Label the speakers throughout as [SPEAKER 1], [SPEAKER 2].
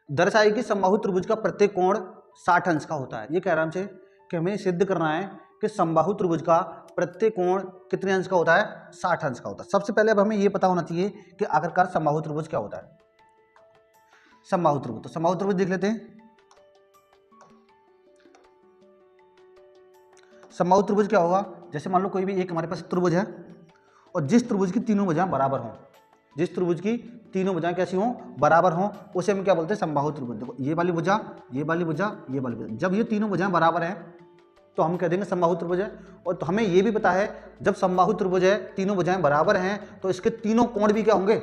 [SPEAKER 1] दर्शाई कि समबाहु त्रिभुज का प्रत्येक कोण 60 अंश का होता है। ये कह रहा है हमसे कि हमें सिद्ध करना है कि समबाहु त्रिभुज का प्रत्येक कोण कितने अंश का होता है, 60 अंश का होता है। सबसे पहले अब हमें ये पता होना चाहिए कि आखिरकार समबाहु त्रिभुज क्या होता है। समबाहु त्रिभुज, तो समबाहु त्रिभुज देख लेते हैं। समबाहु त्रिभुज क्या होगा, जैसे मान लो कोई भी एक हमारे पास त्रिभुज है और जिस त्रिभुज की तीनों भुजाएं बराबर हों, जिस त्रिभुज की तीनों भुजाएं कैसी हों, बराबर हों, उसे हम क्या बोलते हैं, समबाहु त्रिभुज। देखो ये वाली भुजा, ये वाली भुजा, ये वाली भुजा, जब ये तीनों भुजाएं बराबर हैं तो हम कह देंगे समबाहु त्रिभुज है। और तो हमें ये भी पता है जब समबाहु त्रिभुज है, तीनों भुजाएं बराबर हैं, तो इसके तीनों कोण भी क्या होंगे,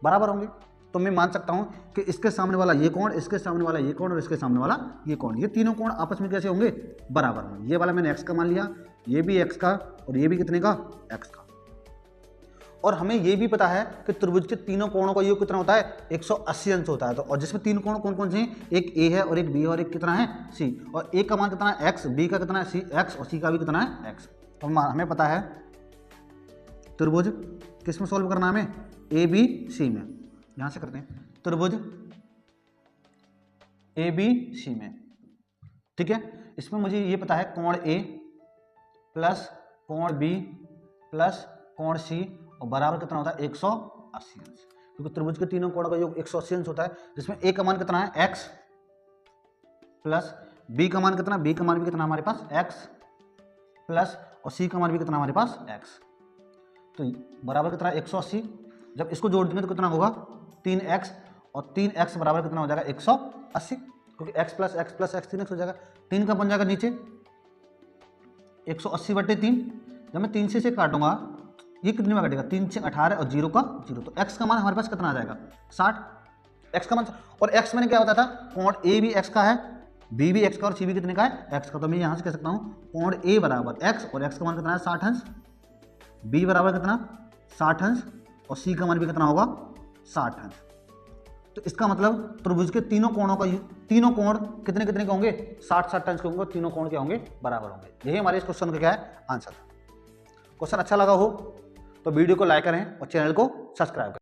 [SPEAKER 1] बराबर होंगे। तो मैं मान सकता हूं कि इसके सामने वाला ये कोण, इसके सामने वाला ये कोण और इसके सामने वाला ये कोण, ये तीनों कोण आपस में कैसे होंगे, बराबर होंगे। ये वाला मैंने x का मान लिया, ये भी x का और ये भी कितने का, x का। और हमें ये भी पता है कि त्रिभुज के तीनों कोणों का योग कितना होता है, 180 अंश होता है। तो और जिसमें तीन कोण कौन कौन से हैं, एक a है और एक b है और एक कितना है c। और a का मान कितना है x, b का कितना है c x और c का भी कितना है x। तो हमें पता है त्रिभुज किस में सॉल्व करना है, हमें a b c में। यहां से करते हैं त्रिभुज a b c में, ठीक है। इसमें मुझे ये पता है कोण a प्लस कोण b प्लस कोण c और बराबर कितना होता है 180 अंश, क्योंकि त्रिभुज के तीनों कोणों का योग 180 अंश होता है। जिसमें a का मान कितना है x प्लस b का मान कितना, b का मान भी कितना हमारे पास x प्लस और c का मान भी कितना हमारे पास x। तो बराबर कितना 180, जब इसको जोड़ देंगे तो कितना होगा 3x और 3x बराबर कितना हो जाएगा 180, क्योंकि x प्लस x 3x हो जाएगा। 3 का बन जाएगा नीचे 180/3। जब मैं 3 से इसे काटूंगा ये कितने में कटेगा, 3 से 18 और 0 का 0, तो x का मान हमारे पास कितना आ जाएगा 60, x का मान। और x मैंने क्या बताया था, कोण a भी x का है, b भी x का और c भी कितने का है x का। तो मैं यहाँ से कह सकता हूँ कोण a बराबर x और x का मान कितना है 60 अंश, b बराबर कितना 60 अंश और c का मान भी कितना होगा 60 अंश। तो इसका मतलब त्रिभुज के तीनों कोणों का तीनों कोण कितने कितने के होंगे, 60 अंश के होंगे, तीनों कोण क्या होंगे, बराबर होंगे। यही हमारे इस क्वेश्चन का क्या है आंसर। क्वेश्चन अच्छा लगा हो तो वीडियो को लाइक करें और चैनल को सब्सक्राइब करें।